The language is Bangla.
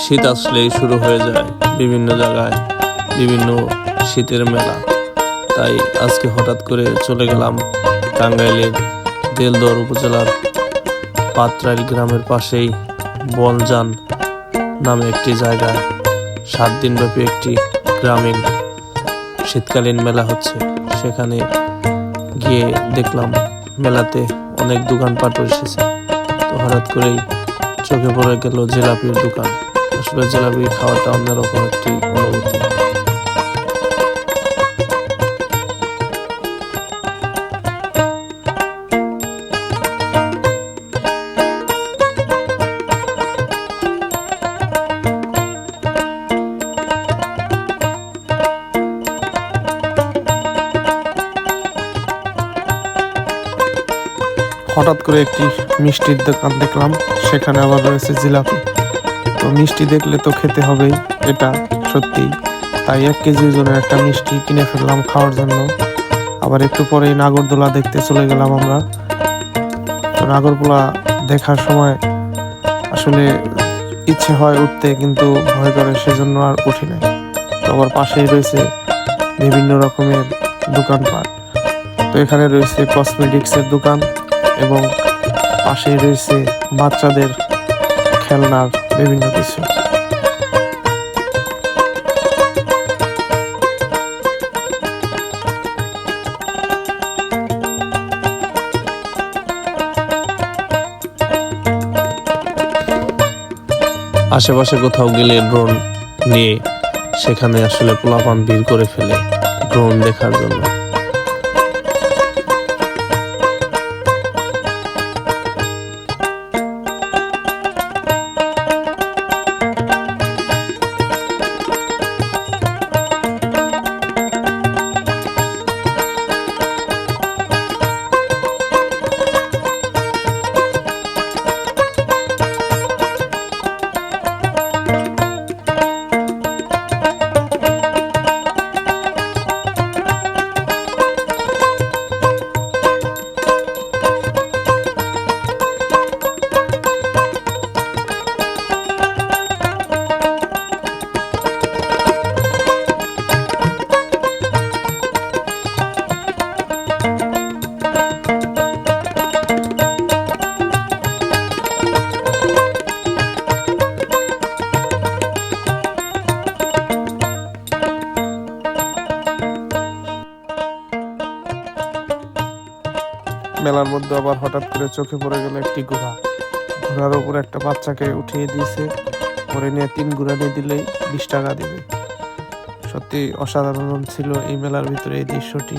শীত আসলেই শুরু হয়ে যায় বিভিন্ন জায়গায় বিভিন্ন শীতের মেলা। তাই আজকে হঠাৎ করে চলে গেলাম টাঙ্গাইলের দেলদুয়ার উপজেলার পাতরাইল গ্রামের পাশেই বনজান নামে একটি জায়গায় 7 দিনব্যাপী একটি গ্রামীণ শীতকালীন মেলা হচ্ছে। সেখানে গিয়ে দেখলাম মেলাতে অনেক দোকানপাট এসেছে। তো হঠাৎ করেই চোখে পড়ে গেল জিলাপির দোকান। আসলে জিলাপি খাওয়াটা অন্যরকম একটি অনুভূতি। হঠাৎ করে একটি মিষ্টির দোকান দেখলাম, সেখানে আবার রয়েছে জিলাপি। তো মিষ্টি দেখলে তো খেতে হবেই, এটা সত্যি। তাই 1 কেজি ওজনের একটা মিষ্টি কিনে ফেললাম খাওয়ার জন্য। আবার একটু পরেই নাগরদোলা দেখতে চলে গেলাম আমরা। তো নাগরদোলা দেখার সময় আসলে ইচ্ছে হয় উঠতে, কিন্তু ভয় করে, সেজন্য আর উঠি নাই। তো আবার পাশেই রয়েছে বিভিন্ন রকমের দোকানপাট। তো এখানে রয়েছে কসমেটিক্সের দোকান এবং পাশেই রয়েছে বাচ্চাদের খেলনার বিভিন্ন কিছু। আশেপাশে কোথাও গেলে ড্রোন নিয়ে সেখানে আসলে পোলাপান ভিড় করে ফেলে ড্রোন দেখার জন্য। মেলার মধ্যে আবার হঠাৎ করে চোখে পড়ে গেল একটি ঘোড়ার উপর একটা বাচ্চাকে উঠিয়ে দিয়েছে। পরে নিয়ে 3 ঘোড়া নিয়ে দিলেই 20 টাকা দিবে। সত্যি অসাধারণ ছিল এই মেলার ভিতরে এই দৃশ্যটি।